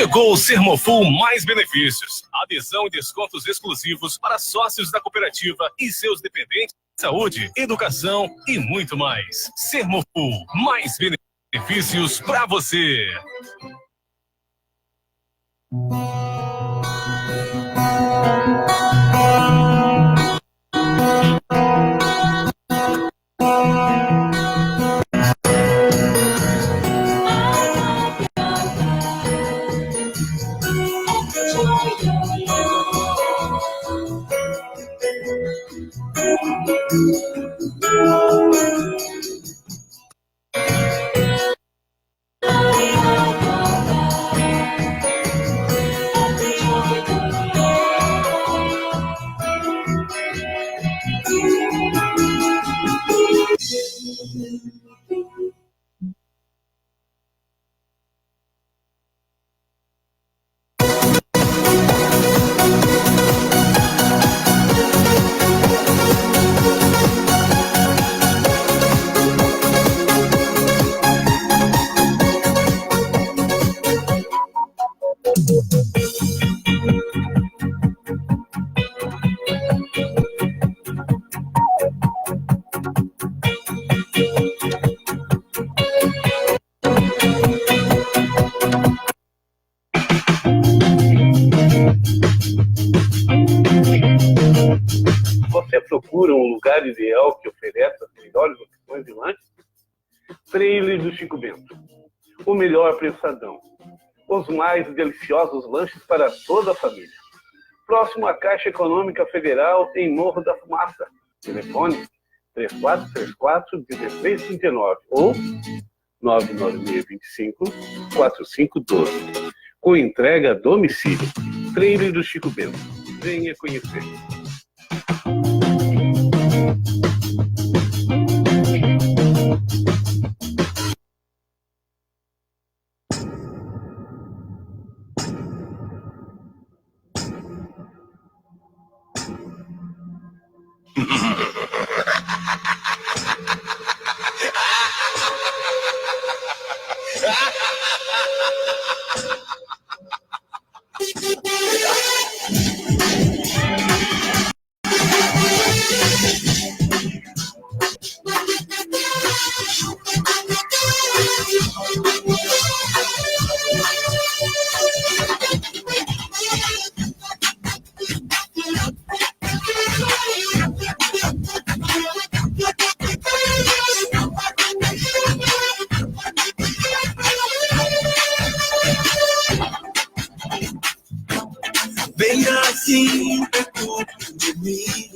Chegou o Sermoful Mais Benefícios. Adesão e descontos exclusivos para sócios da cooperativa e seus dependentes de saúde, educação e muito mais. Sermoful Mais Benefícios para você. Você procura um lugar ideal que ofereça as melhores opções de lanche? Trailer do Chico Bento. O melhor preçadão. Os mais deliciosos lanches para toda a família. Próximo à Caixa Econômica Federal, em Morro da Fumaça. Telefone 3434-1639 ou 99625-4512. Com entrega a domicílio. Trailer do Chico Bento. Venha conhecer. Bem assim, perto de mim.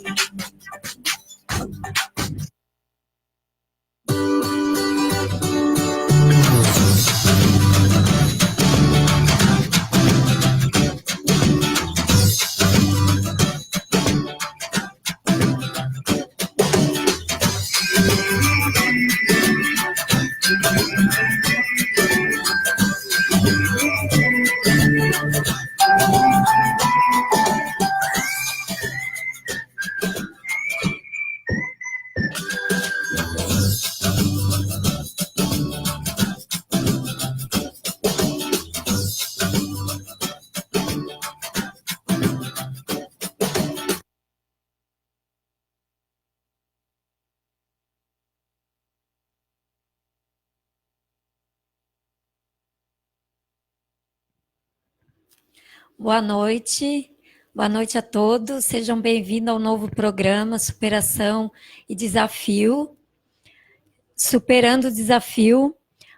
Boa noite a todos, sejam bem-vindos ao novo programa Superação e Desafio, Superando o Desafio.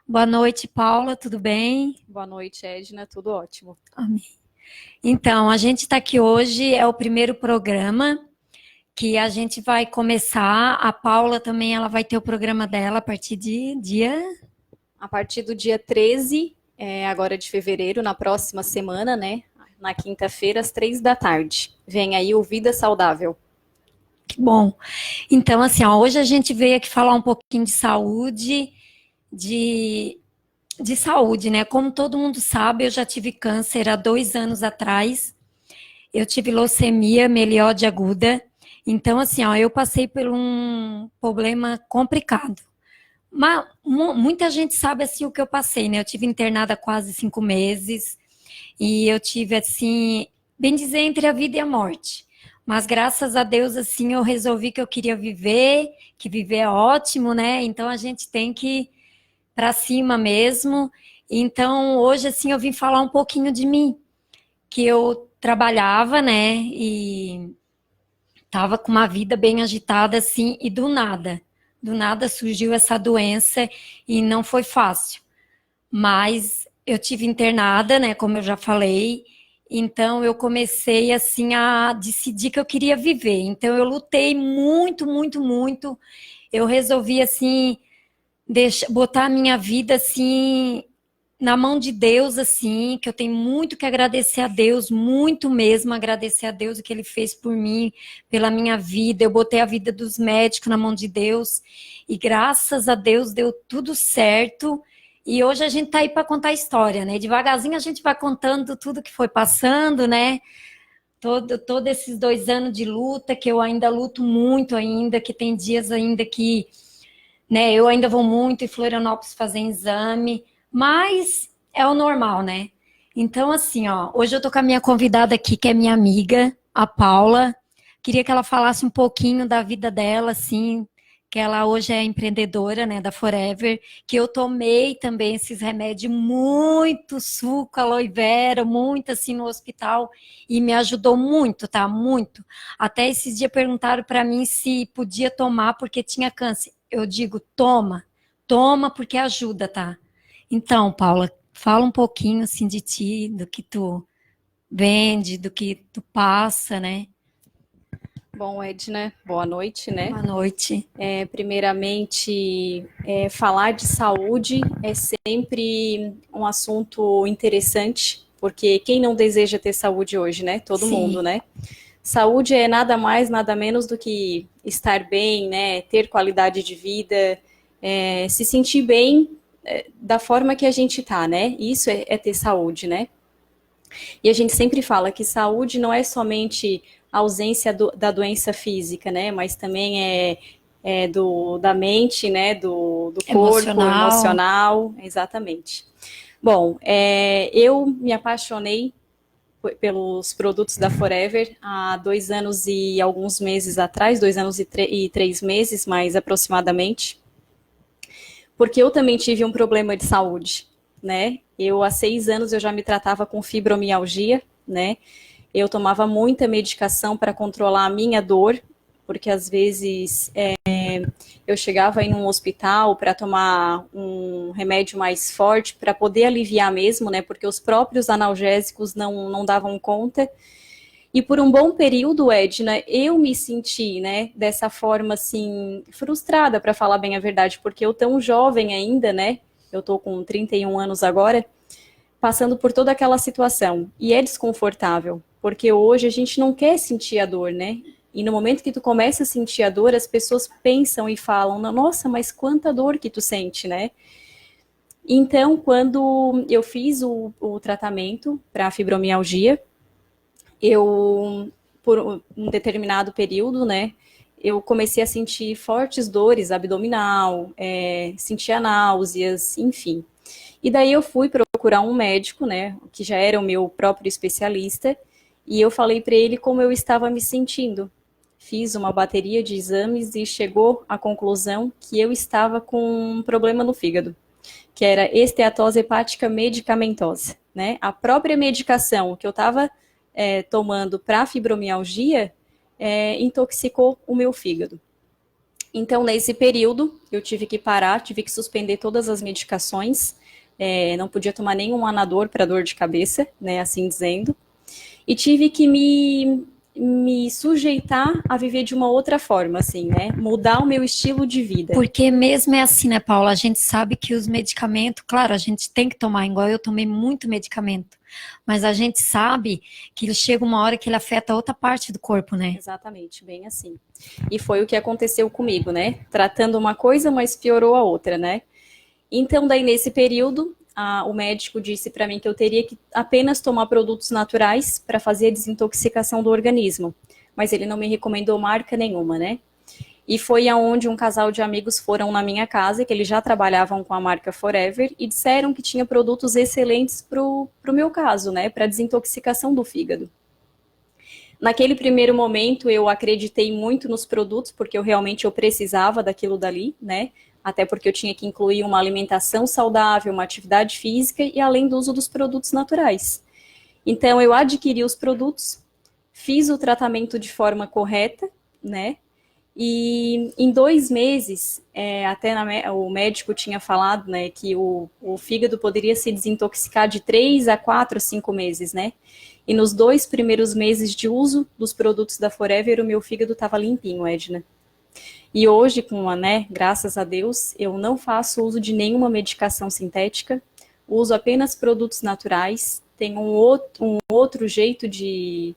Boa noite, Paula, tudo bem? Boa noite, Edna, tudo ótimo. Amém. Então, a gente está aqui hoje, é o primeiro programa que a gente vai começar, a Paula também, ela vai ter o programa dela a partir de A partir do dia 13, agora de fevereiro, na próxima semana, né? Na quinta-feira, às 3 da tarde. Vem aí o Vida Saudável. Que bom. Então, assim, hoje a gente veio aqui falar um pouquinho de saúde, de saúde, né? Como todo mundo sabe, eu já tive câncer há 2 anos atrás. Eu tive leucemia mieloide aguda. Então, assim, eu passei por um problema complicado. Mas muita gente sabe, assim, o que eu passei, né? Eu tive internada há quase 5 meses. e eu tive, assim, bem dizer, entre a vida e a morte. Mas graças a Deus, assim, eu resolvi que eu queria viver, que viver é ótimo, né? Então a gente tem que ir para cima mesmo. Então hoje, assim, eu vim falar um pouquinho de mim, que eu trabalhava, né? E tava com uma vida bem agitada, assim, e do nada surgiu essa doença e não foi fácil. Mas eu tive internada, né, como eu já falei, então eu comecei, assim, a decidir que eu queria viver. Então eu lutei muito, muito, muito. Eu resolvi, assim, botar a minha vida, assim, na mão de Deus, assim, que eu tenho muito que agradecer a Deus, muito mesmo agradecer a Deus o que Ele fez por mim, pela minha vida. Eu botei a vida dos médicos na mão de Deus e graças a Deus deu tudo certo. E hoje a gente tá aí para contar a história, né? Devagarzinho a gente vai contando tudo que foi passando, né? Todo esses 2 anos de luta, que eu ainda luto muito ainda, que tem dias ainda que, né, eu ainda vou muito em Florianópolis fazer exame, mas é o normal, né? Então, assim, ó, hoje eu tô com a minha convidada aqui, que é minha amiga, a Paula. Queria que ela falasse um pouquinho da vida dela, assim, que ela hoje é empreendedora, né, da Forever, que eu tomei também esses remédios, muito suco, aloe vera, muito assim no hospital, e me ajudou muito, tá? Muito. Até esses dias perguntaram para mim se podia tomar porque tinha câncer. Eu digo, toma porque ajuda, tá? Então, Paula, fala um pouquinho assim de ti, do que tu vende, do que tu passa, né? Bom, Edna, boa noite, né? Boa noite. Primeiramente, falar de saúde é sempre um assunto interessante, porque quem não deseja ter saúde hoje, né? Todo Sim. mundo, né? Saúde é nada mais, nada menos do que estar bem, né? Ter qualidade de vida, se sentir bem da forma que a gente tá, né? Isso é ter saúde, né? E a gente sempre fala que saúde não é somente a ausência da doença física, né? Mas também da mente, né? Do corpo, emocional, exatamente. Bom, eu me apaixonei pelos produtos da Forever há 2 anos e alguns meses atrás, 2 anos e 3 meses, mais aproximadamente, porque eu também tive um problema de saúde, né? Há 6 anos eu já me tratava com fibromialgia, né? Eu tomava muita medicação para controlar a minha dor, porque às vezes eu chegava em um hospital para tomar um remédio mais forte para poder aliviar mesmo, né? Porque os próprios analgésicos não davam conta. E por um bom período, Edna, eu me senti, né, dessa forma, assim, frustrada, para falar bem a verdade, porque eu tão jovem ainda, né? Eu tô com 31 anos agora, passando por toda aquela situação. E é desconfortável, porque hoje a gente não quer sentir a dor, né? E no momento que tu começa a sentir a dor, as pessoas pensam e falam, nossa, mas quanta dor que tu sente, né? Então, quando eu fiz o tratamento para fibromialgia, por um determinado período, né, eu comecei a sentir fortes dores abdominal, sentia náuseas, enfim. E daí eu fui procurar um médico, né, que já era o meu próprio especialista, e eu falei para ele como eu estava me sentindo. Fiz uma bateria de exames e chegou à conclusão que eu estava com um problema no fígado, que era esteatose hepática medicamentosa, né? A própria medicação que eu estava tomando para fibromialgia intoxicou o meu fígado. Então, nesse período, eu tive que parar, tive que suspender todas as medicações, não podia tomar nenhum anador para dor de cabeça, né, assim dizendo, e tive que me sujeitar a viver de uma outra forma, assim, né? Mudar o meu estilo de vida. Porque mesmo é assim, né, Paula? A gente sabe que os medicamentos, claro, a gente tem que tomar, igual eu tomei muito medicamento, mas a gente sabe que chega uma hora que ele afeta outra parte do corpo, né? Exatamente, bem assim. E foi o que aconteceu comigo, né? Tratando uma coisa, mas piorou a outra, né? Então, daí nesse período, o médico disse para mim que eu teria que apenas tomar produtos naturais para fazer a desintoxicação do organismo, mas ele não me recomendou marca nenhuma, né? E foi aonde um casal de amigos foram na minha casa, que eles já trabalhavam com a marca Forever, e disseram que tinha produtos excelentes pro meu caso, né, para desintoxicação do fígado. Naquele primeiro momento, eu acreditei muito nos produtos, porque eu precisava daquilo dali, né, até porque eu tinha que incluir uma alimentação saudável, uma atividade física, e além do uso dos produtos naturais. Então, eu adquiri os produtos, fiz o tratamento de forma correta, né, e em 2 meses, o médico tinha falado, né, que o fígado poderia se desintoxicar de 3 a 4, 5 meses, né? E nos 2 primeiros meses de uso dos produtos da Forever, o meu fígado estava limpinho, Edna. E hoje, graças a Deus, eu não faço uso de nenhuma medicação sintética, uso apenas produtos naturais, tenho um outro jeito de...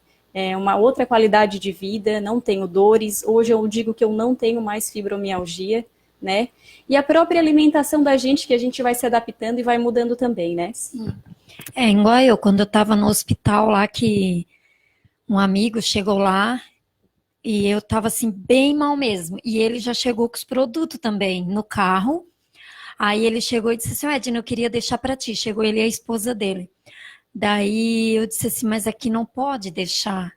uma outra qualidade de vida, não tenho dores. Hoje eu digo que eu não tenho mais fibromialgia, né? E a própria alimentação da gente, que a gente vai se adaptando e vai mudando também, né? Sim. Igual eu, quando eu tava no hospital lá, que um amigo chegou lá e eu tava assim, bem mal mesmo. E ele já chegou com os produtos também no carro. Aí ele chegou e disse assim, Edna, eu queria deixar para ti. Chegou ele e a esposa dele. Daí eu disse assim, mas aqui não pode deixar.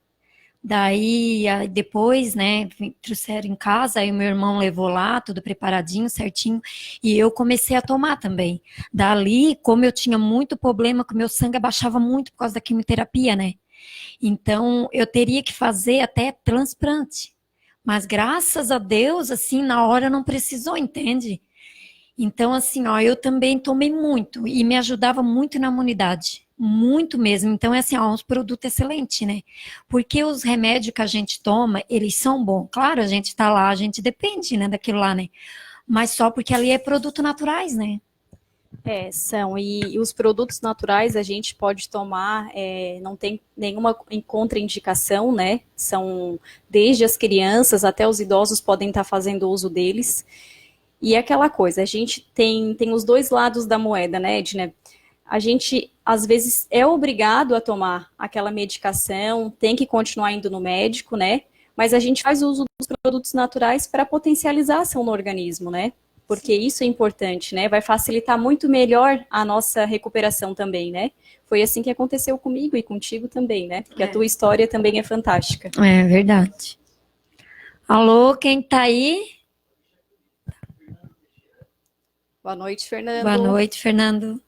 Daí depois, né, trouxeram em casa, aí o meu irmão levou lá, tudo preparadinho, certinho, e eu comecei a tomar também. Dali, como eu tinha muito problema, que o meu sangue abaixava muito por causa da quimioterapia, né? Então, eu teria que fazer até transplante. Mas graças a Deus, assim, na hora não precisou, entende? Então, assim, eu também tomei muito e me ajudava muito na imunidade, muito mesmo. Então, é assim, uns produtos excelentes, né? Porque os remédios que a gente toma, eles são bons. Claro, a gente tá lá, a gente depende, né, daquilo lá, né? Mas só porque ali é produto naturais, né? São. E os produtos naturais a gente pode tomar, não tem nenhuma contraindicação, né? São desde as crianças até os idosos podem estar fazendo uso deles. E é aquela coisa, a gente tem os 2 lados da moeda, né, Edna? A gente, às vezes, é obrigado a tomar aquela medicação, tem que continuar indo no médico, né? Mas a gente faz uso dos produtos naturais para potencializar a ação no organismo, né? Porque isso é importante, né? Vai facilitar muito melhor a nossa recuperação também, né? Foi assim que aconteceu comigo e contigo também, né? Porque a tua história também é fantástica. É verdade. Alô, quem tá aí? Boa noite, Fernando. Boa noite, Fernando.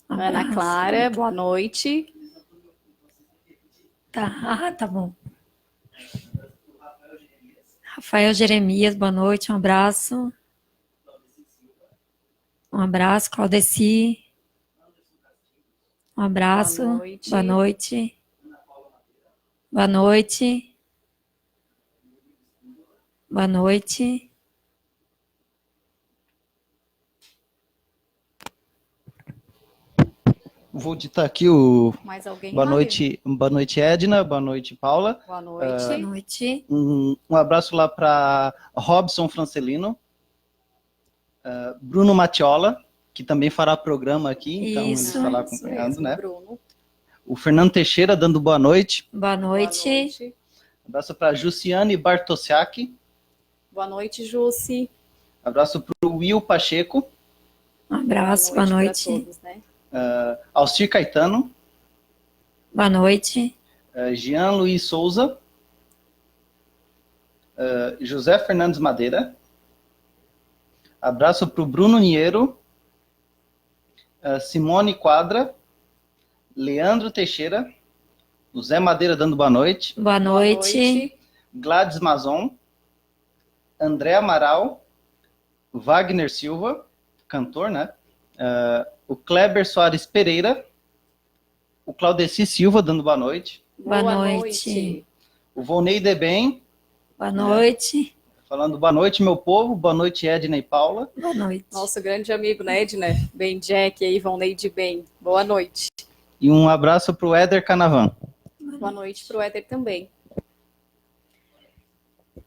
Ana Clara, boa noite. Tá bom. Rafael Jeremias, boa noite, um abraço. Um abraço, Claudeci. Um abraço. Boa noite. Boa noite. Boa noite. Vou ditar aqui o... Mais alguém? Boa noite, Edna. Boa noite, Paula. Boa noite. Boa noite. Um abraço lá para Robson Francelino. Bruno Matiola, que também fará programa aqui, então ele está lá acompanhando, né? Bruno. O Fernando Teixeira dando boa noite. Boa noite. Boa noite. Abraço para Jussiane Bartosiak. Boa noite, Jussi. Abraço para o Will Pacheco. Um abraço, boa noite. Para todos, né? Alcir Caetano. Boa noite. Jean Luiz Souza. José Fernandes Madeira. Abraço para o Bruno Niero. Simone Quadra. Leandro Teixeira. O Zé Madeira dando boa noite. Boa noite. Gladys Mazon. André Amaral. Wagner Silva, cantor, né? O Kleber Soares Pereira. O Claudeci Silva dando boa noite. Boa noite. O Volney Debem. Boa noite. Falando boa noite, meu povo. Boa noite, Edna e Paula. Boa noite. Nosso grande amigo, né, Edna? Bem Jack aí, Volney de Bem. Boa noite. E um abraço para o Éder Canavan. Boa noite para o Éder também.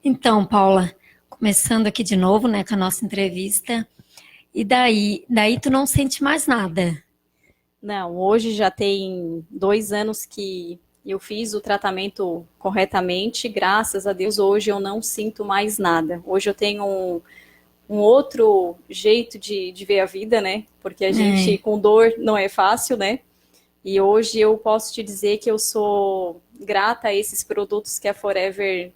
Então, Paula, começando aqui de novo, né, com a nossa entrevista. E daí tu não sente mais nada? Não, hoje já tem 2 anos que Eu fiz o tratamento corretamente, graças a Deus, hoje eu não sinto mais nada. Hoje eu tenho um outro jeito de ver a vida, né? Porque a gente com dor não é fácil, né? E hoje eu posso te dizer que eu sou grata a esses produtos que a Forever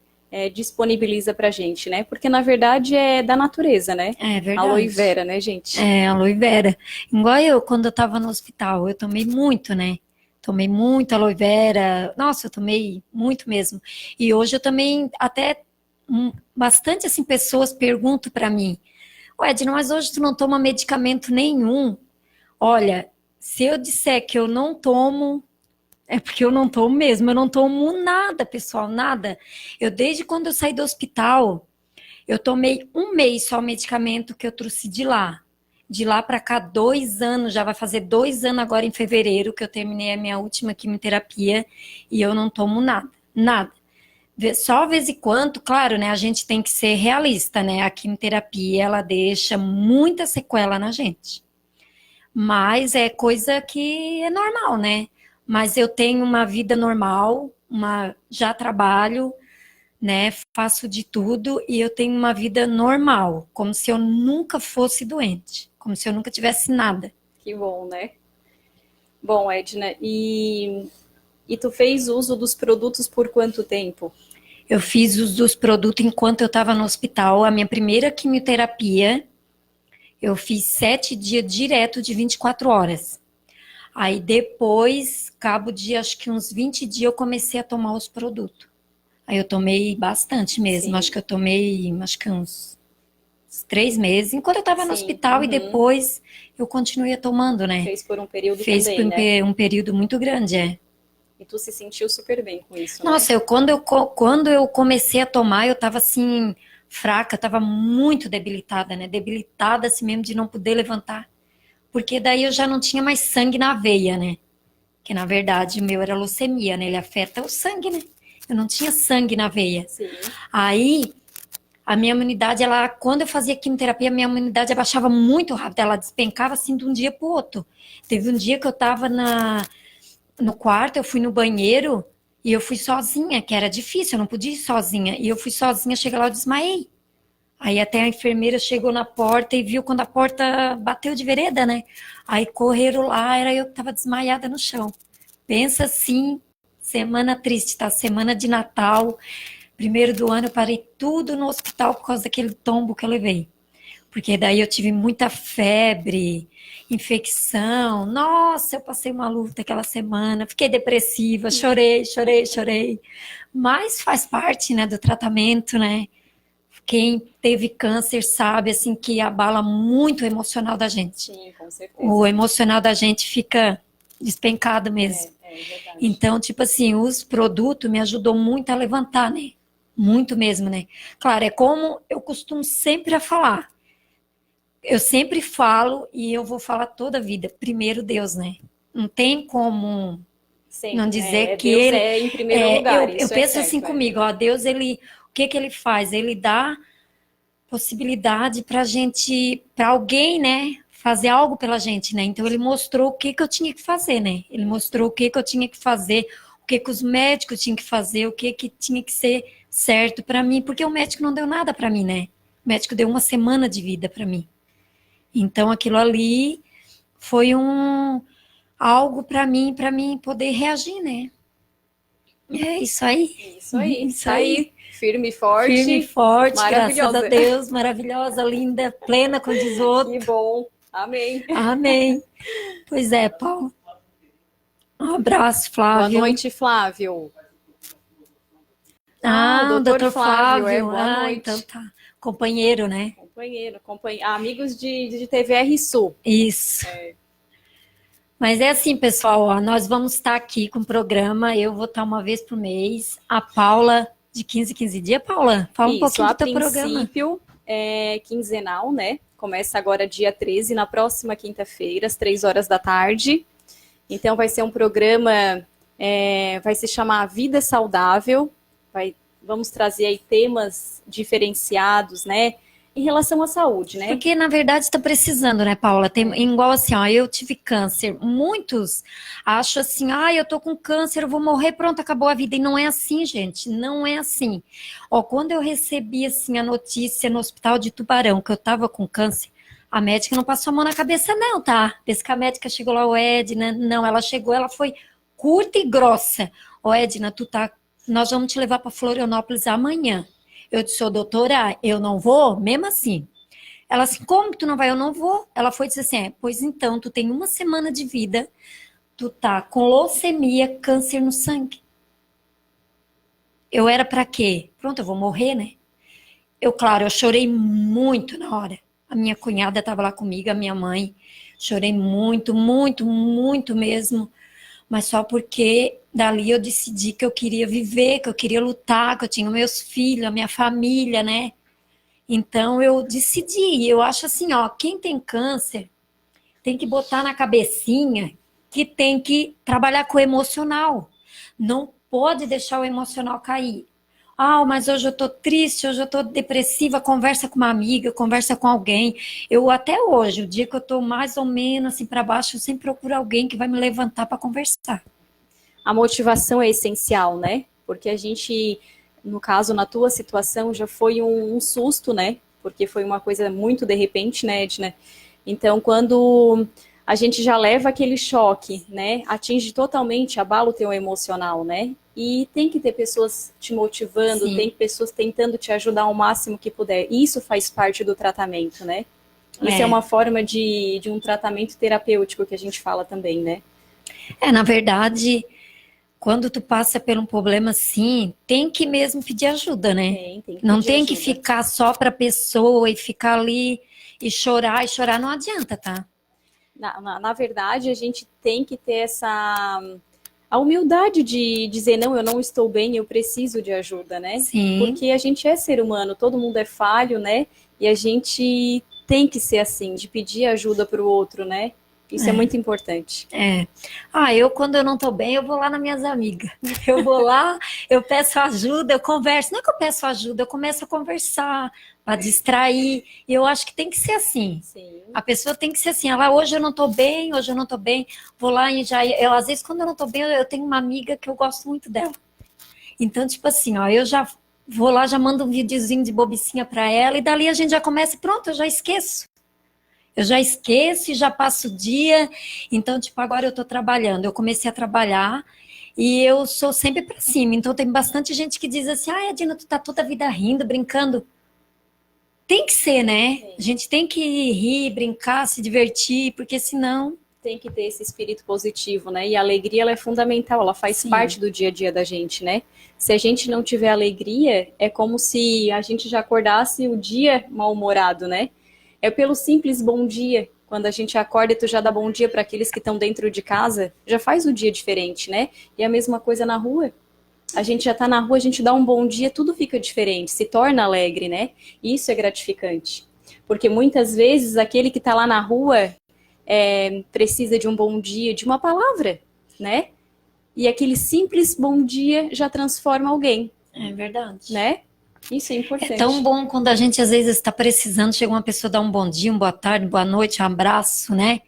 disponibiliza pra gente, né? Porque na verdade é da natureza, né? É verdade. Aloe vera, né, gente? É, aloe vera. Igual eu, quando eu tava no hospital, eu tomei muito, né? Tomei muito aloe vera. Nossa, eu tomei muito mesmo. E hoje eu também, até bastante assim, pessoas perguntam pra mim, ué, Edna, mas hoje tu não toma medicamento nenhum? Olha, se eu disser que eu não tomo, é porque eu não tomo mesmo. Eu não tomo nada, pessoal, nada. Eu, desde quando eu saí do hospital, eu tomei um mês só o medicamento que eu trouxe de lá. De lá para cá, 2 anos, já vai fazer 2 anos agora em fevereiro, que eu terminei a minha última quimioterapia e eu não tomo nada, nada. Só vez em quando, claro, né, a gente tem que ser realista, né, a quimioterapia, ela deixa muita sequela na gente. Mas é coisa que é normal, né? Mas eu tenho uma vida normal, já trabalho, né? Faço de tudo e eu tenho uma vida normal, como se eu nunca fosse doente, como se eu nunca tivesse nada. Que bom, né? Bom, Edna, e tu fez uso dos produtos por quanto tempo? Eu fiz uso dos produtos enquanto eu estava no hospital. A minha primeira quimioterapia, eu fiz 7 dias direto de 24 horas. Aí depois, cabo de acho que uns 20 dias, eu comecei a tomar os produtos. Aí eu tomei bastante mesmo. Sim. Acho que eu tomei uns 3 meses. Enquanto eu estava no Sim, hospital e depois eu continuei tomando, né? Fez por um período Fez também, por né? um período muito grande, é. E tu se sentiu super bem com isso, né? Nossa, quando eu comecei a tomar, eu tava assim, fraca, tava muito debilitada, né? Debilitada assim mesmo de não poder levantar. Porque daí eu já não tinha mais sangue na veia, né? Que na verdade o meu era leucemia, né? Ele afeta o sangue, né? Eu não tinha sangue na veia. Sim. Aí a minha imunidade, quando eu fazia quimioterapia, a minha imunidade abaixava muito rápido. Ela despencava assim de um dia pro outro. Teve um dia que eu tava no quarto, eu fui no banheiro e eu fui sozinha, que era difícil, eu não podia ir sozinha. E eu fui sozinha, cheguei lá, eu desmaiei. Aí até a enfermeira chegou na porta e viu quando a porta bateu de vereda, né? Aí correram lá, era eu que tava desmaiada no chão. Pensa assim, semana triste, tá? Semana de Natal, primeiro do ano, eu parei tudo no hospital por causa daquele tombo que eu levei. Porque daí eu tive muita febre, infecção. Nossa, eu passei uma luta aquela semana, fiquei depressiva, chorei, chorei, chorei. Mas faz parte, né, do tratamento, né? Quem teve câncer sabe, assim, que abala muito o emocional da gente. Sim, com certeza. O emocional da gente fica despencado mesmo. É verdade. Então, tipo assim, os produtos me ajudou muito a levantar, né? Muito mesmo, né? Claro, é como eu costumo sempre a falar. Eu sempre falo e eu vou falar toda a vida. Primeiro Deus, né? Não tem como Sempre, não dizer que Deus ele é em primeiro lugar. Eu isso penso certo, assim comigo, ó, Deus, o que ele faz? Ele dá possibilidade para gente, para alguém, né, fazer algo pela gente, né? Então ele mostrou o que eu tinha que fazer, né? Ele mostrou o que eu tinha que fazer, o que os médicos tinham que fazer, o que tinha que ser certo para mim, porque o médico não deu nada para mim, né? O médico deu 1 semana de vida para mim. Então aquilo ali foi algo para mim poder reagir, né? É isso aí. Isso aí. Isso Tá aí. Firme e forte. Firme e forte, graças Maravilhosa. a Deus, maravilhosa, linda, plena com 18. Que bom. Amém. Amém. Pois é, Paulo. Um abraço, Flávio. Boa noite, Flávio. O doutor Flávio. Boa noite. Então tá. Companheiro, né? Companheiro. Amigos de TVR Sul. Isso. Mas é assim, pessoal, ó, nós vamos estar aqui com o programa, eu vou estar uma vez por mês, a Paula, de 15 em 15 dias. Paula, fala um pouquinho do teu programa. A princípio é quinzenal, né? Começa agora dia 13, na próxima quinta-feira, às 3 horas da tarde. Então vai ser um programa, vai se chamar Vida Saudável, vamos trazer aí temas diferenciados, né? em relação à saúde, né? Porque, na verdade, está precisando, né, Paula? Tem, igual assim, ó, eu tive câncer. Muitos acham assim, eu tô com câncer, eu vou morrer, pronto, acabou a vida. E não é assim, gente, não é assim. Ó, quando eu recebi, assim, a notícia no hospital de Tubarão, que eu tava com câncer, a médica não passou a mão na cabeça, não, tá? Desde que a médica chegou lá, o Edna, não, ela chegou, ela foi curta e grossa. Ó, Edna, nós vamos te levar para Florianópolis amanhã. Eu disse, doutora, eu não vou, mesmo assim. Ela assim, como que tu não vai? Eu não vou. Ela foi dizer assim, pois então, tu tem 1 semana de vida, tu tá com leucemia, câncer no sangue. Eu era pra quê? Pronto, eu vou morrer, né? Claro, eu chorei muito na hora. A minha cunhada estava lá comigo, a minha mãe. Chorei muito, muito, muito mesmo. Mas só porque dali eu decidi que eu queria viver, que eu queria lutar, que eu tinha meus filhos, a minha família, né? Então eu decidi. Eu acho assim, ó, quem tem câncer tem que botar na cabecinha que tem que trabalhar com o emocional. Não pode deixar o emocional cair. Mas hoje eu tô triste, hoje eu tô depressiva, conversa com uma amiga, conversa com alguém. Eu até hoje, o dia que eu tô mais ou menos assim para baixo, eu sempre procuro alguém que vai me levantar para conversar. A motivação é essencial, né? Porque a gente, no caso, na tua situação, já foi um susto, né? Porque foi uma coisa muito de repente, né, Edna? Então, quando a gente já leva aquele choque, né? Atinge totalmente, abala o teu emocional, né? E tem que ter pessoas te motivando, Sim. tem pessoas tentando te ajudar ao máximo que puder. Isso faz parte do tratamento, né? Isso é uma forma de um tratamento terapêutico que a gente fala também, né? Na verdade, quando tu passa por um problema assim, tem que mesmo pedir ajuda, né? Tem que não pedir tem que ajuda. ficar só pra pessoa e ficar ali e chorar não adianta, tá? Na verdade, a gente tem que ter a humildade de dizer, não, eu não estou bem, eu preciso de ajuda, né? Sim. Porque a gente é ser humano, todo mundo é falho, né? E a gente tem que ser assim, de pedir ajuda para o outro, né? Isso é muito importante. Eu quando eu não tô bem, eu vou lá nas minhas amigas. Eu vou lá, eu peço ajuda, eu converso. Não é que eu peço ajuda, eu começo a conversar, para distrair. E eu acho que tem que ser assim. Sim. A pessoa tem que ser assim. Hoje eu não tô bem, vou lá e às vezes quando eu não tô bem, eu tenho uma amiga que eu gosto muito dela. Então, tipo assim, eu já vou lá, já mando um videozinho de bobicinha para ela e dali a gente já começa e pronto, eu já esqueço. Eu já esqueço e já passo o dia. Então, tipo, agora eu tô trabalhando. Eu comecei a trabalhar e eu sou sempre pra cima. Então, tem bastante gente que diz assim, Edna, tu tá toda a vida rindo, brincando. Tem que ser, né? A gente tem que rir, brincar, se divertir, porque senão... Tem que ter esse espírito positivo, né? E a alegria, ela é fundamental, ela faz parte do dia a dia da gente, né? Se a gente não tiver alegria, é como se a gente já acordasse o dia mal-humorado, né? É pelo simples bom dia. Quando a gente acorda e tu já dá bom dia para aqueles que estão dentro de casa, já faz o dia diferente, né? E a mesma coisa na rua. A gente já tá na rua, a gente dá um bom dia, tudo fica diferente, se torna alegre, né? E isso é gratificante. Porque muitas vezes aquele que tá lá na rua precisa de um bom dia, de uma palavra, né? E aquele simples bom dia já transforma alguém. É verdade. Né? Isso é importante. É tão bom quando a gente às vezes está precisando, chega uma pessoa dar um bom dia, uma boa tarde, boa noite, um abraço, né?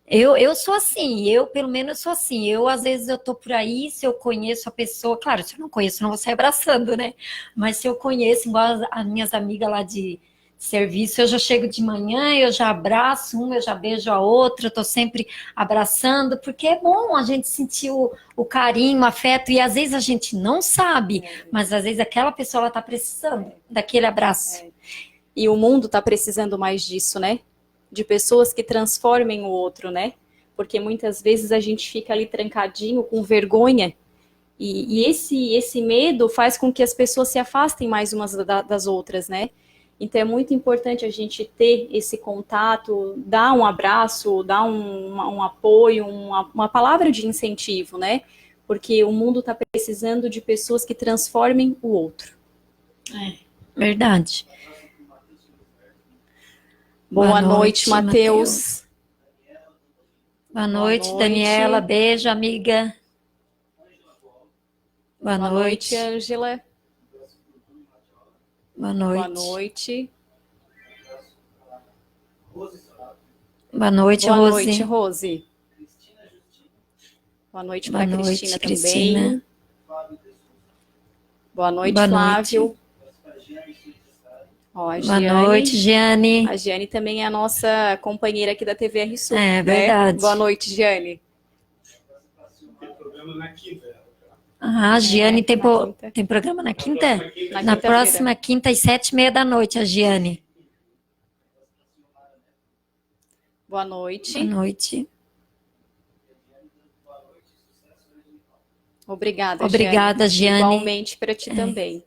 Eu sou assim, pelo menos sou assim. Às vezes eu tô por aí, se eu conheço a pessoa, claro, se eu não conheço, não vou sair abraçando, né? Mas se eu conheço, igual as minhas amigas lá de serviço, eu já chego de manhã, eu já abraço eu já beijo a outra, eu tô sempre abraçando, porque é bom a gente sentir o carinho, o afeto, e às vezes a gente não sabe, mas às vezes aquela pessoa, ela tá precisando daquele abraço. E o mundo tá precisando mais disso, né? De pessoas que transformem o outro, né? Porque muitas vezes a gente fica ali trancadinho, com vergonha, e esse medo faz com que as pessoas se afastem mais umas das outras, né? Então é muito importante a gente ter esse contato, dar um abraço, dar um apoio, uma palavra de incentivo, né? Porque o mundo está precisando de pessoas que transformem o outro. Verdade. Boa noite, Matheus. Boa noite, Daniela. Beijo, amiga. Boa noite, Ângela. Boa noite. Boa noite. Boa noite, Boa Rose. noite, Rose. Boa noite para Boa noite, Cristina Cristina. também. Boa noite, Boa Flávio. Ó, a Boa Giane. noite, Giane. A Giane também é a nossa companheira aqui da TV RSul. É né? verdade. Boa noite, Giane. Ah, a Giane tem, na quinta. tem programa na quinta? Na Na quinta-feira. próxima quinta, às 7h30 a Giane. Boa noite. Boa noite. Obrigada, Obrigada, Giane. Igualmente para ti também.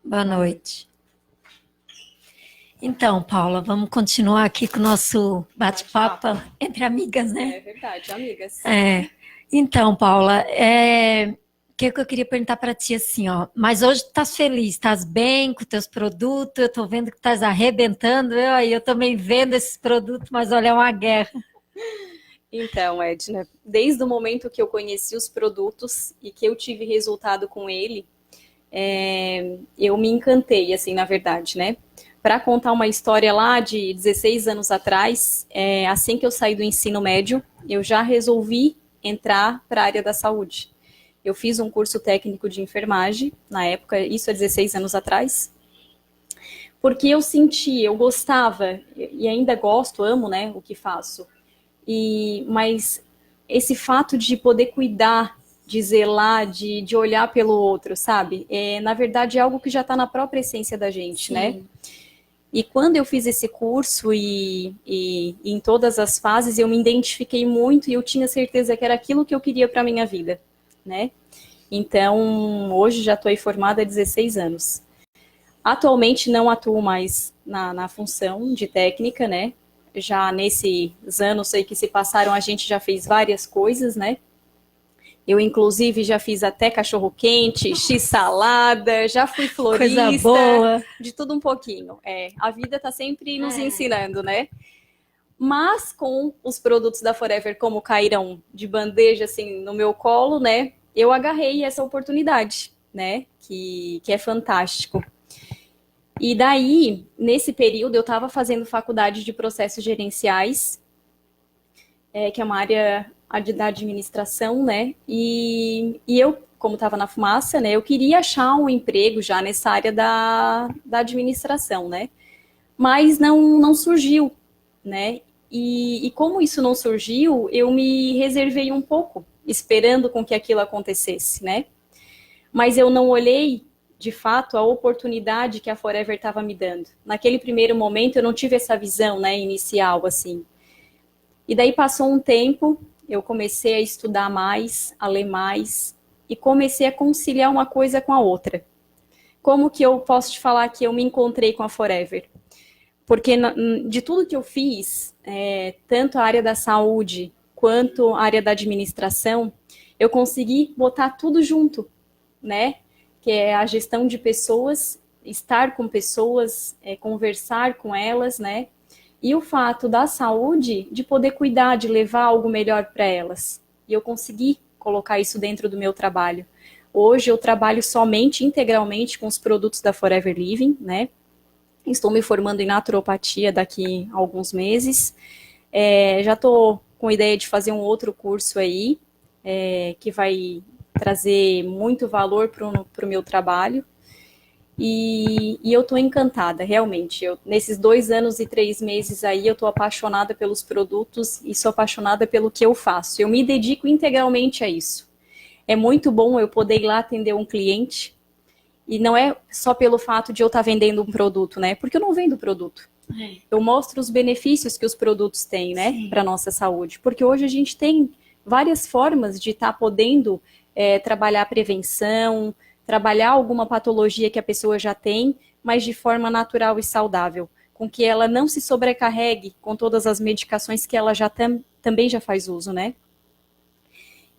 Boa noite. Então, Paula, vamos continuar aqui com o nosso bate-papo entre amigas, né? É verdade, amigas. Então, Paula, o que eu queria perguntar para ti assim, ó. Mas hoje tu estás feliz, estás bem com teus produtos, eu estou vendo que estás arrebentando, eu também vendo esses produtos, mas olha, é uma guerra. Então, Edna, desde o momento que eu conheci os produtos e que eu tive resultado com ele, eu me encantei, assim, na verdade, né? Para contar uma história lá de 16 anos atrás, assim que eu saí do ensino médio, eu já resolvi entrar para a área da saúde. Eu fiz um curso técnico de enfermagem, na época, isso há 16 anos atrás, porque eu gostava, e ainda gosto, amo, né, o que faço. Mas esse fato de poder cuidar, de zelar, de olhar pelo outro, sabe? Na verdade, é algo que já está na própria essência da gente, Sim. né? E quando eu fiz esse curso e em todas as fases, eu me identifiquei muito e eu tinha certeza que era aquilo que eu queria para a minha vida, né? Então, hoje já estou aí formada há 16 anos. Atualmente não atuo mais na função de técnica, né? Já nesses anos aí que se passaram, a gente já fez várias coisas, né? Eu, inclusive, já fiz até cachorro-quente, x-salada, já fui florista. Coisa boa. De tudo um pouquinho. A vida está sempre nos ensinando, né? Mas com os produtos da Forever, como caíram de bandeja, assim, no meu colo, né? Eu agarrei essa oportunidade, né? Que é fantástico. E daí, nesse período, eu estava fazendo faculdade de processos gerenciais, que é uma área da administração, né? E eu, como estava na fumaça, né? Eu queria achar um emprego já nessa área da administração, né? Mas não surgiu, né? E como isso não surgiu, eu me reservei um pouco, esperando com que aquilo acontecesse, né? Mas eu não olhei de fato, a oportunidade que a Forever estava me dando. Naquele primeiro momento, eu não tive essa visão, né, inicial, assim. E daí passou um tempo, eu comecei a estudar mais, a ler mais, e comecei a conciliar uma coisa com a outra. Como que eu posso te falar que eu me encontrei com a Forever? Porque de tudo que eu fiz, tanto a área da saúde, quanto a área da administração, eu consegui botar tudo junto, né? Que é a gestão de pessoas, estar com pessoas, conversar com elas, né? E o fato da saúde, de poder cuidar, de levar algo melhor para elas. E eu consegui colocar isso dentro do meu trabalho. Hoje eu trabalho somente, integralmente com os produtos da Forever Living, né? Estou me formando em naturopatia daqui a alguns meses. Já estou com a ideia de fazer um outro curso aí, que vai trazer muito valor para o meu trabalho, e eu estou encantada, realmente. Nesses 2 anos e 3 meses aí, eu estou apaixonada pelos produtos e sou apaixonada pelo que eu faço. Eu me dedico integralmente a isso. É muito bom eu poder ir lá atender um cliente, e não é só pelo fato de eu estar vendendo um produto, né? Porque eu não vendo produto. Eu mostro os benefícios que os produtos têm, né, para a nossa saúde. Porque hoje a gente tem várias formas de estar podendo trabalhar a prevenção, trabalhar alguma patologia que a pessoa já tem, mas de forma natural e saudável, com que ela não se sobrecarregue com todas as medicações que ela já também já faz uso, né?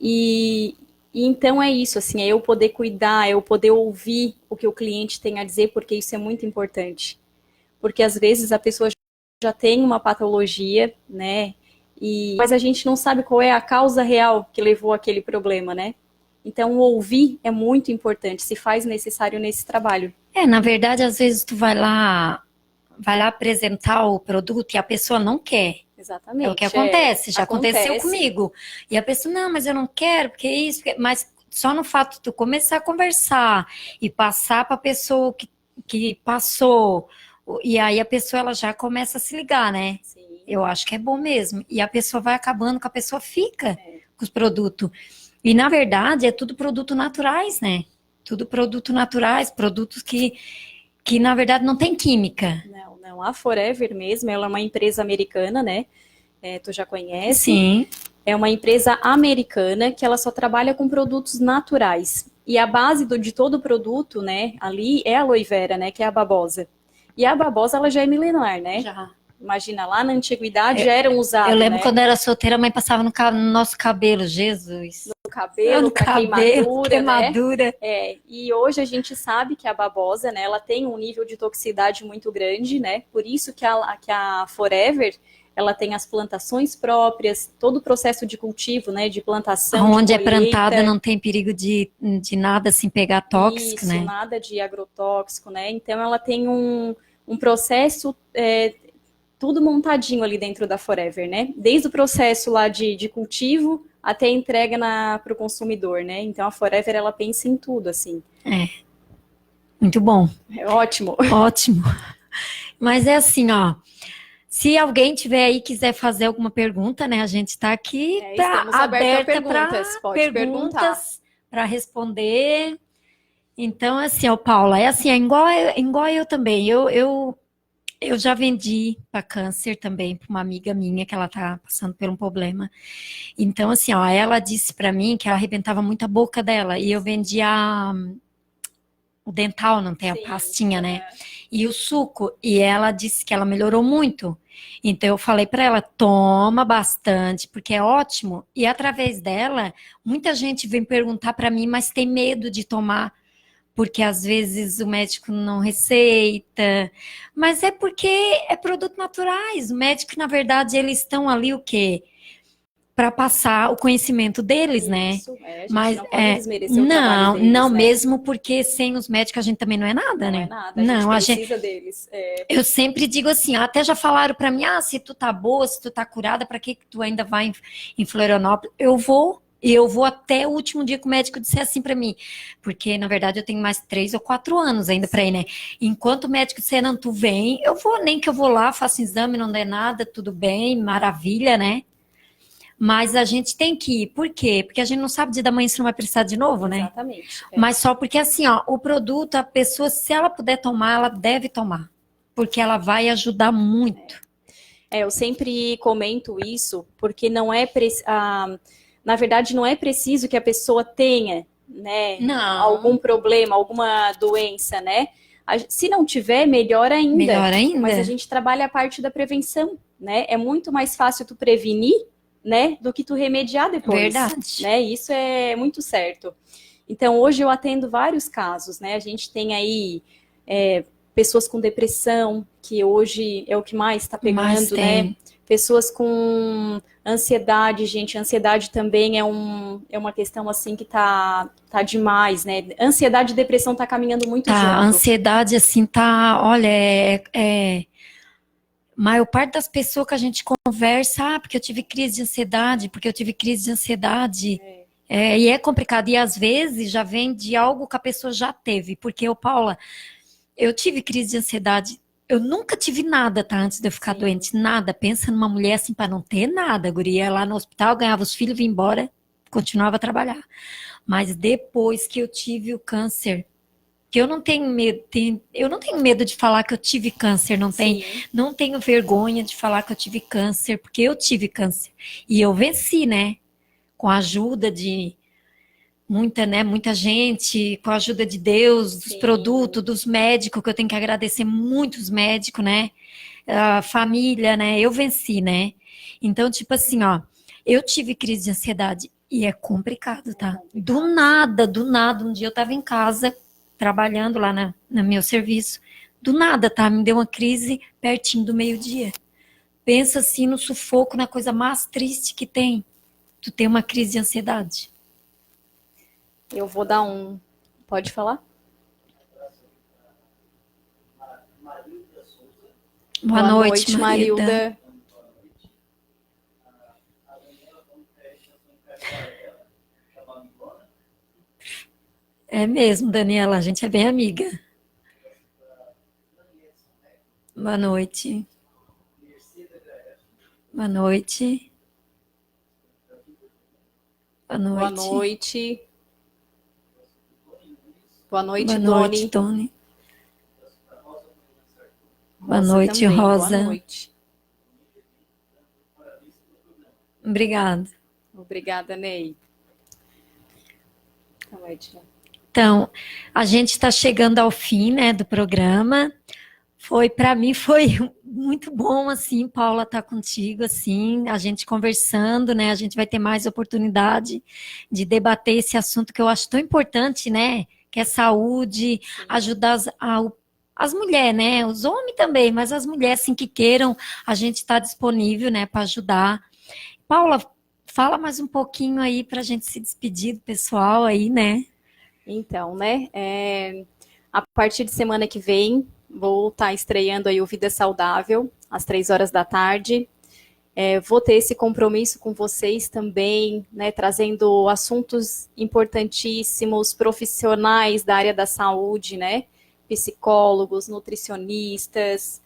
E então é isso, assim, é eu poder cuidar, é eu poder ouvir o que o cliente tem a dizer, porque isso é muito importante. Porque às vezes a pessoa já tem uma patologia, né? Mas a gente não sabe qual é a causa real que levou àquele problema, né? Então, ouvir é muito importante, se faz necessário nesse trabalho. Na verdade, às vezes tu vai lá vai lá apresentar o produto e a pessoa não quer. Exatamente. É o que acontece, já aconteceu acontece. comigo. E a pessoa, não, mas eu não quero, porque isso, mas só no fato de tu começar a conversar e passar para a pessoa que passou, e aí a pessoa ela já começa a se ligar, né? Sim. Eu acho que é bom mesmo. E a pessoa vai acabando, que a pessoa fica com os produtos. E na verdade é tudo produto naturais, né? Tudo produto naturais, produtos que na verdade não tem química. Não, a Forever mesmo, ela é uma empresa americana, né? Tu já conhece? Sim. É uma empresa americana que ela só trabalha com produtos naturais. E a base de todo o produto, né, ali é a aloe vera, né, que é a babosa. E a babosa, ela já é milenar, né? Já. Imagina, lá na antiguidade já eram usados, Eu lembro né? quando eu era solteira, a mãe passava no nosso cabelo, Jesus. No cabelo, para queimadura. Né? E hoje a gente sabe que a babosa, né, ela tem um nível de toxicidade muito grande, né? Por isso que a Forever, ela tem as plantações próprias, todo o processo de cultivo, né, de plantação, onde de é plantada não tem perigo de nada assim pegar tóxico, isso, né? nada de agrotóxico, né? Então ela tem um processo tudo montadinho ali dentro da Forever, né? Desde o processo lá de cultivo até a entrega para o consumidor, né? Então a Forever, ela pensa em tudo, assim. Muito bom. É ótimo. Ótimo. Mas é assim, ó. Se alguém tiver aí quiser fazer alguma pergunta, né? A gente está aqui aberta para perguntas para responder. Então, assim, ó, Paula, é assim, é igual eu também. Eu já vendi para câncer também para uma amiga minha que ela tá passando por um problema. Então, assim, ó, ela disse para mim que ela arrebentava muito a boca dela e eu vendia o dental, não tem a pastinha, né? E o suco. E ela disse que ela melhorou muito. Então eu falei para ela, toma bastante, porque é ótimo. E através dela, muita gente vem perguntar para mim, mas tem medo de tomar, porque às vezes o médico não receita. Mas é porque é produto naturais. O médico, na verdade, eles estão ali o quê? Para passar o conhecimento deles, né? Isso, a gente não pode desmerecer o trabalho deles, não, né? mesmo porque sem os médicos a gente também não é nada, né? Não é nada, a gente precisa deles. Eu sempre digo assim, até já falaram para mim, se tu tá boa, se tu tá curada, para que tu ainda vai em Florianópolis? Eu vou até o último dia que o médico disser assim para mim, porque na verdade eu tenho mais 3 ou 4 anos ainda para ir, né? Enquanto o médico disser, não, tu vem, eu vou, nem que eu vou lá, faço exame, não der nada, tudo bem, maravilha, né? Mas a gente tem que ir. Por quê? Porque a gente não sabe dia da manhã se não vai precisar de novo, né? Exatamente. Mas só porque assim, ó, o produto, a pessoa, se ela puder tomar, ela deve tomar. Porque ela vai ajudar muito. Eu sempre comento isso, porque não é na verdade, não é preciso que a pessoa tenha, né, algum problema, alguma doença, né? Se não tiver, melhor ainda. Melhor ainda. Mas a gente trabalha a parte da prevenção, né? É muito mais fácil tu prevenir, né, do que tu remediar depois. Verdade. Né? Isso é muito certo. Então, hoje eu atendo vários casos, né? A gente tem aí pessoas com depressão, que hoje é o que mais está pegando, né? Pessoas com ansiedade, gente. Ansiedade também é uma questão assim que tá demais, né? Ansiedade e depressão tá caminhando muito junto. A ansiedade, assim, olha, maior parte das pessoas que a gente conversa, porque eu tive crise de ansiedade, e é complicado. E às vezes já vem de algo que a pessoa já teve. Porque, Paula, eu tive crise de ansiedade. Eu nunca tive nada, tá? Antes de eu ficar doente. Nada. Pensa numa mulher assim, para não ter nada. A guria ia lá no hospital, ganhava os filhos, vinha embora, continuava a trabalhar. Mas depois que eu tive o câncer, que eu não tenho medo de falar que eu tive câncer, não tenho vergonha de falar que eu tive câncer, porque eu tive câncer. E eu venci, né? Com a ajuda de muita gente, com a ajuda de Deus, dos produtos, dos médicos, que eu tenho que agradecer muitos médicos, né? A família, né? Eu venci, né? Então, tipo assim, ó, eu tive crise de ansiedade e é complicado, tá? Do nada, um dia eu tava em casa, trabalhando lá no meu serviço, do nada, tá? Me deu uma crise pertinho do meio-dia. Pensa assim no sufoco, na coisa mais triste que tem. Tu tem uma crise de ansiedade. Eu vou dar Pode falar? Boa noite, Marilda. Marilda. É mesmo, Daniela, a gente é bem amiga. Boa noite. Boa noite. Boa Boa noite. noite. Boa noite, Boa noite, Doni. Tony. Boa Rosa noite, também. Rosa. Boa noite. Obrigada. Obrigada, Ney. Então, Edna. Então, a gente está chegando ao fim, né, do programa. Para mim foi muito bom, assim, Paula, estar contigo, assim, a gente conversando, né, a gente vai ter mais oportunidade de debater esse assunto que eu acho tão importante, né, que é saúde, ajudar as mulheres, né, os homens também, mas as mulheres, assim, que queiram, a gente está disponível, né, para ajudar. Paula, fala mais um pouquinho aí para a gente se despedir do pessoal aí, né? Então, né, a partir de semana que vem, vou estar estreando aí o Vida Saudável, às 3 horas da tarde. Vou ter esse compromisso com vocês também, né, trazendo assuntos importantíssimos, profissionais da área da saúde, né, psicólogos, nutricionistas,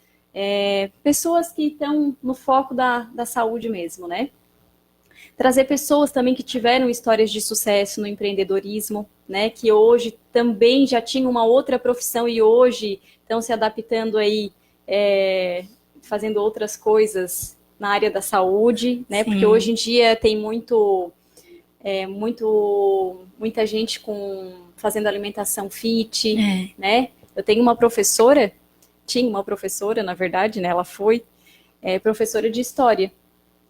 pessoas que estão no foco da saúde mesmo, né. Trazer pessoas também que tiveram histórias de sucesso no empreendedorismo, né, que hoje também já tinham uma outra profissão e hoje estão se adaptando aí, fazendo outras coisas na área da saúde, né, Sim. porque hoje em dia tem muita gente fazendo alimentação fit, né. Eu tenho tinha uma professora, na verdade, né, ela foi professora de história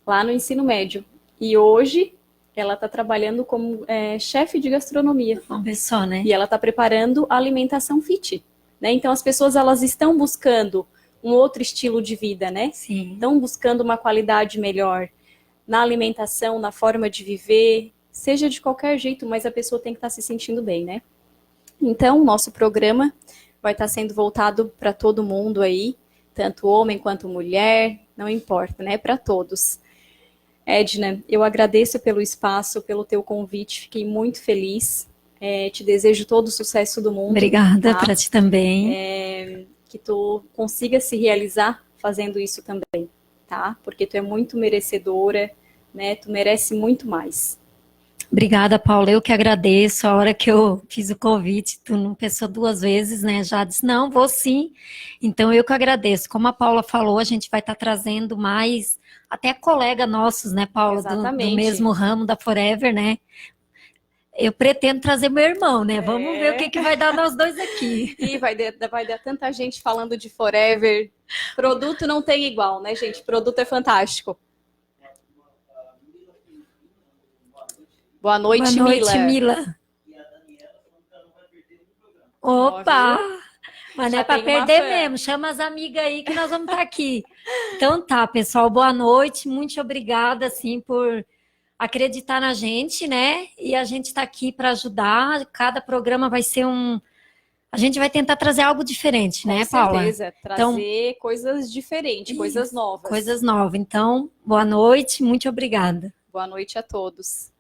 lá no ensino médio. E hoje ela está trabalhando como chefe de gastronomia. Vamos ver só, né? E ela está preparando a alimentação fit, né? Então as pessoas elas estão buscando um outro estilo de vida, né? Sim. Estão buscando uma qualidade melhor na alimentação, na forma de viver, seja de qualquer jeito, mas a pessoa tem que estar se sentindo bem, né? Então, o nosso programa vai estar sendo voltado para todo mundo aí, tanto homem quanto mulher, não importa, né? Para todos. Edna, eu agradeço pelo espaço, pelo teu convite, fiquei muito feliz. Te desejo todo o sucesso do mundo. Obrigada, tá? para ti também. Que tu consiga se realizar fazendo isso também, tá? Porque tu é muito merecedora, né? Tu merece muito mais. Obrigada, Paula. Eu que agradeço. A hora que eu fiz o convite, tu não pensou 2 vezes, né? Já disse, não, vou sim. Então, eu que agradeço. Como a Paula falou, a gente vai estar trazendo mais, até colega nossos, né, Paula? Do mesmo ramo da Forever, né? Eu pretendo trazer meu irmão, né? Vamos ver o que vai dar nós dois aqui. E vai dar tanta gente falando de Forever. Produto não tem igual, né, gente? Produto é fantástico. Boa noite, Mila. Opa! Mas não é para perder fã. mesmo. Chama as amigas aí que nós vamos estar aqui. Então tá, pessoal. Boa noite. Muito obrigada, assim, por acreditar na gente, né? E a gente está aqui para ajudar. Cada programa vai ser A gente vai tentar trazer algo diferente, né, Paula? Com certeza. Trazer coisas diferentes, coisas novas. Coisas novas. Então, boa noite. Muito obrigada. Boa noite a todos.